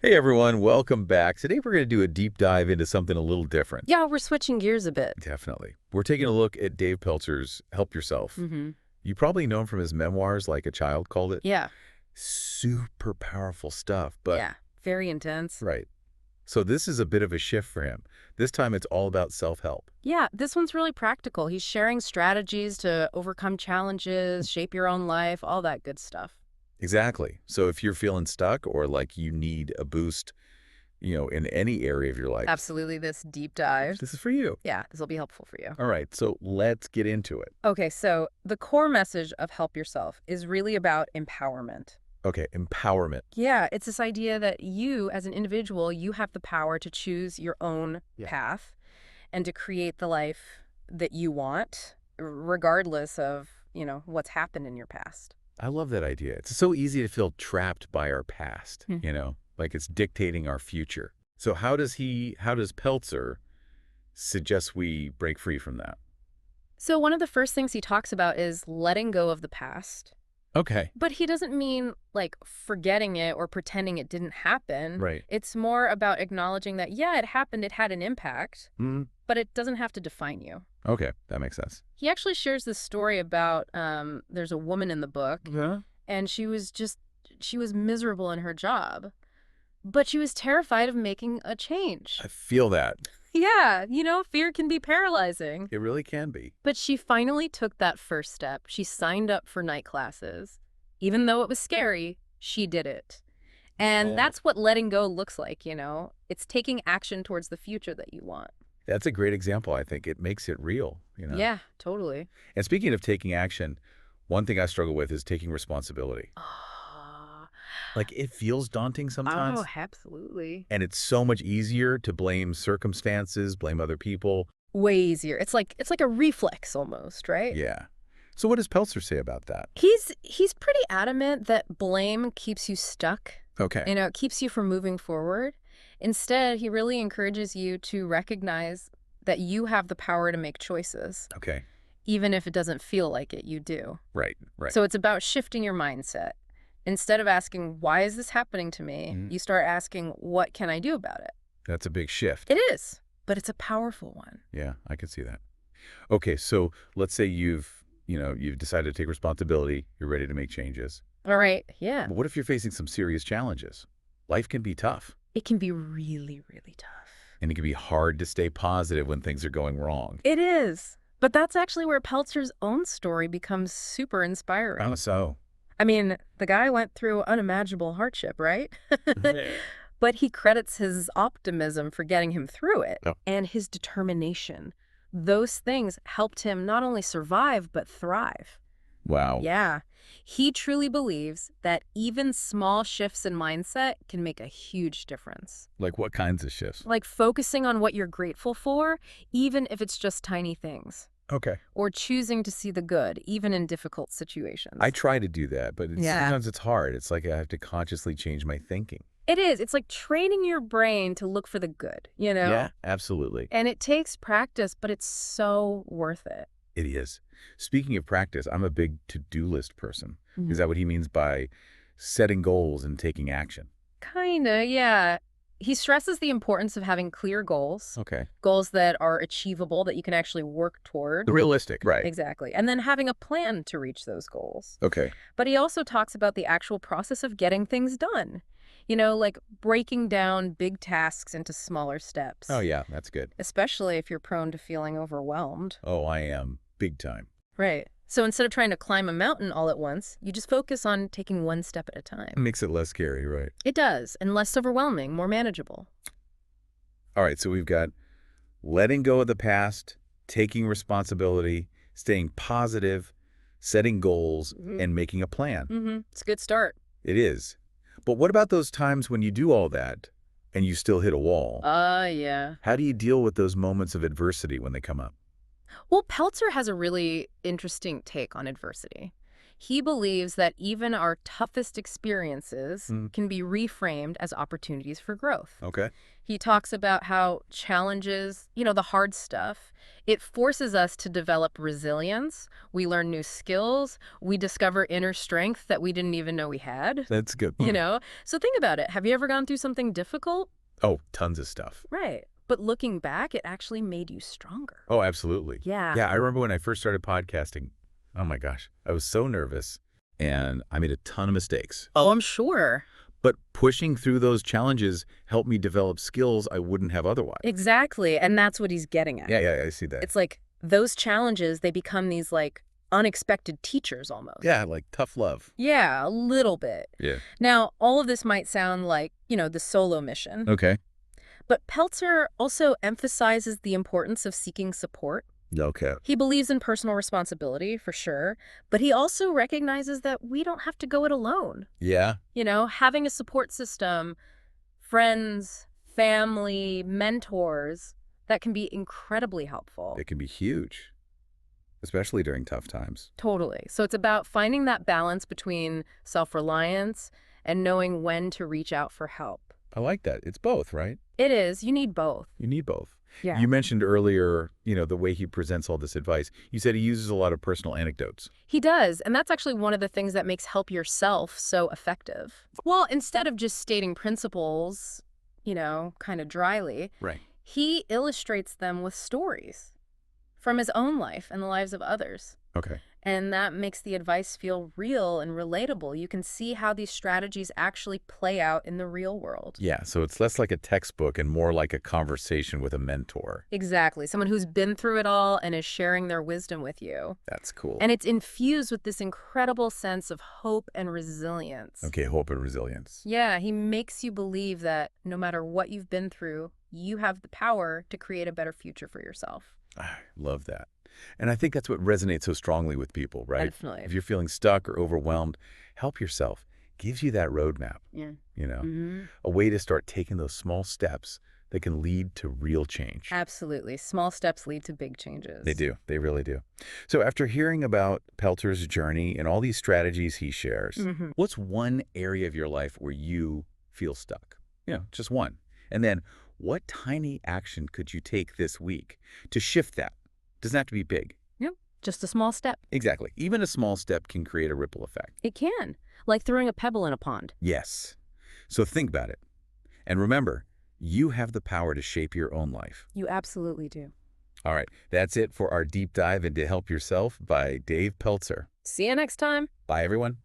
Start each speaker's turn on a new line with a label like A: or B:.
A: Hey everyone, welcome back. Today we're going to do a deep dive into something a little different.
B: Yeah, we're switching gears a bit.
A: Definitely. We're taking a look at Dave Pelzer's Help Yourself.
B: Mm-hmm.
A: You probably know him from his memoirs, like a child called it.
B: Yeah,
A: Super powerful stuff, but
B: yeah, very intense.
A: right. So this is a bit of a shift for him. This time it's all about self-help.
B: Yeah, this one's really practical. He's sharing strategies to overcome challenges, shape your own life, all that good stuff.
A: Exactly. So if you're feeling stuck or like you need a boost, in any area of your life,
B: Absolutely, this deep dive.
A: this is for you.
B: Yeah, this will be helpful for you.
A: All right, so let's get into it.
B: Okay, so the core message of Help Yourself is really about empowerment.
A: Okay, empowerment.
B: Yeah, it's this idea that you, as an individual, you have the power to choose your own
A: Yeah.
B: path and to create the life that you want, regardless of, what's happened in your past.
A: I love that idea. It's so easy to feel trapped by our past, like it's dictating our future. So how does Peltzer suggest we break free from that?
B: So one of the first things he talks about is letting go of the past.
A: Okay.
B: But he doesn't mean like forgetting it or pretending it didn't happen.
A: Right.
B: It's more about acknowledging that, yeah, it happened, it had an impact,
A: Mm,
B: but it doesn't have to define you.
A: okay, that makes sense.
B: He actually shares this story about there's a woman in the book,
A: Yeah.
B: and she was miserable in her job, but she was terrified of making a change.
A: I feel that.
B: Yeah, fear can be paralyzing.
A: It really can be.
B: But she finally took that first step. She signed up for night classes. Even though it was scary, she did it. And
A: Oh.
B: that's what letting go looks like, It's taking action towards the future that you want.
A: That's a great example, I think. It makes it real.
B: Yeah, totally.
A: And speaking of taking action, one thing I struggle with is taking responsibility.
B: Ah,
A: Like it feels daunting sometimes.
B: oh, absolutely.
A: And it's so much easier to blame circumstances, blame other people.
B: Way easier. It's like a reflex almost, right?
A: Yeah. So what does Peltzer say about that?
B: He's pretty adamant that blame keeps you stuck.
A: Okay.
B: It keeps you from moving forward. Instead, he really encourages you to recognize that you have the power to make choices,
A: Okay.
B: even if it doesn't feel like it, you do.
A: Right. Right.
B: So it's about shifting your mindset. Instead of asking, why is this happening to me?
A: Mhm.
B: You start asking, what can I do about it?
A: That's a big shift.
B: It is, but it's a powerful one.
A: Yeah, I can see that. Okay, so let's say you've decided to take responsibility, you're ready to make changes.
B: All right. Yeah.
A: But what if you're facing some serious challenges? Life can be tough,
B: It can be really, really tough.
A: and it can be hard to stay positive when things are going wrong.
B: It is. But that's actually where Peltzer's own story becomes super inspiring.
A: Oh, so.
B: I mean, the guy went through unimaginable hardship, right?
A: Yeah.
B: But he credits his optimism for getting him through it
A: Oh.
B: and his determination. Those things helped him not only survive, but thrive.
A: Wow.
B: Yeah. He truly believes that even small shifts in mindset can make a huge difference.
A: Like what kinds of shifts?
B: Like focusing on what you're grateful for, even if it's just tiny things.
A: Okay.
B: Or choosing to see the good, even in difficult situations.
A: I try to do that, but
B: Yeah.
A: sometimes it's hard. It's like I have to consciously change my thinking.
B: It is. It's like training your brain to look for the good,
A: Yeah, absolutely.
B: And it takes practice, but it's so worth it.
A: It is. Speaking of practice, I'm a big to-do list person.
B: Mhm.
A: Is that what he means by setting goals and taking action?
B: Kinda, yeah. He stresses the importance of having clear goals,
A: Okay.
B: goals that are achievable, that you can actually work toward.
A: Realistic. Right.
B: Exactly. And then having a plan to reach those goals.
A: Okay.
B: But he also talks about the actual process of getting things done. Like breaking down big tasks into smaller steps.
A: Oh, yeah, that's good.
B: Especially if you're prone to feeling overwhelmed.
A: Oh, I am. Big time.
B: Right. So instead of trying to climb a mountain all at once, you just focus on taking one step at a time.
A: Makes it less scary, right?
B: It does, and less overwhelming, more manageable.
A: All right, so we've got letting go of the past, taking responsibility, staying positive, setting goals, and making a plan.
B: It's a good start.
A: It is. But what about those times when you do all that and you still hit a wall?
B: Yeah.
A: How do you deal with those moments of adversity when they come up?
B: Well, Peltzer has a really interesting take on adversity. He believes that even our toughest experiences
A: Mm.
B: can be reframed as opportunities for growth.
A: Okay.
B: He talks about how challenges, the hard stuff, it forces us to develop resilience. We learn new skills. We discover inner strength that we didn't even know we had.
A: That's good.
B: So think about it. Have you ever gone through something difficult?
A: Oh, tons of stuff.
B: Right. But looking back, it actually made you stronger.
A: Oh, absolutely.
B: Yeah.
A: Yeah, I remember when I first started podcasting. Oh my gosh, I was so nervous and I made a ton of mistakes.
B: Oh, I'm sure.
A: But pushing through those challenges helped me develop skills I wouldn't have otherwise.
B: Exactly. And that's what he's getting at.
A: Yeah, I see that.
B: It's like those challenges, they become these unexpected teachers almost.
A: Yeah, like tough love.
B: Yeah, a little bit.
A: Yeah.
B: Now, all of this might sound like, the solo mission.
A: Okay.
B: But Pelzer also emphasizes the importance of seeking support.
A: Okay.
B: He believes in personal responsibility, for sure, but he also recognizes that we don't have to go it alone.
A: Yeah.
B: Having a support system, friends, family, mentors, that can be incredibly helpful.
A: It can be huge, especially during tough times.
B: Totally. So it's about finding that balance between self-reliance and knowing when to reach out for help.
A: I like that. It's both, right?
B: It is. You need both.
A: You need both.
B: Yeah.
A: You mentioned earlier, the way he presents all this advice. You said he uses a lot of personal anecdotes.
B: He does, and that's actually one of the things that makes help yourself so effective. Well, instead of just stating principles, kind of dryly,
A: Right.
B: he illustrates them with stories from his own life and the lives of others.
A: Okay.
B: And that makes the advice feel real and relatable. You can see how these strategies actually play out in the real world.
A: Yeah, so it's less like a textbook and more like a conversation with a mentor.
B: Exactly. Someone who's been through it all and is sharing their wisdom with you.
A: That's cool.
B: And it's infused with this incredible sense of hope and resilience.
A: Okay, hope and resilience.
B: Yeah, he makes you believe that no matter what you've been through, you have the power to create a better future for yourself.
A: I love that. And I think that's what resonates so strongly with people, right?
B: Definitely.
A: If you're feeling stuck or overwhelmed, help yourself. Gives you that roadmap,
B: Yeah.
A: a way to start taking those small steps that can lead to real change.
B: Absolutely. Small steps lead to big changes.
A: They do. They really do. So after hearing about Pelzer's journey and all these strategies he shares, what's one area of your life where you feel stuck? Just one. And then what tiny action could you take this week to shift that? Doesn't have to be big.
B: Yep. Just a small step.
A: Exactly. Even a small step can create a ripple effect.
B: It can. Like throwing a pebble in a pond.
A: Yes. So think about it. And remember, you have the power to shape your own life.
B: You absolutely do.
A: All right. That's it for our deep dive into Help Yourself by Dave Pelzer.
B: See you next time.
A: Bye, everyone.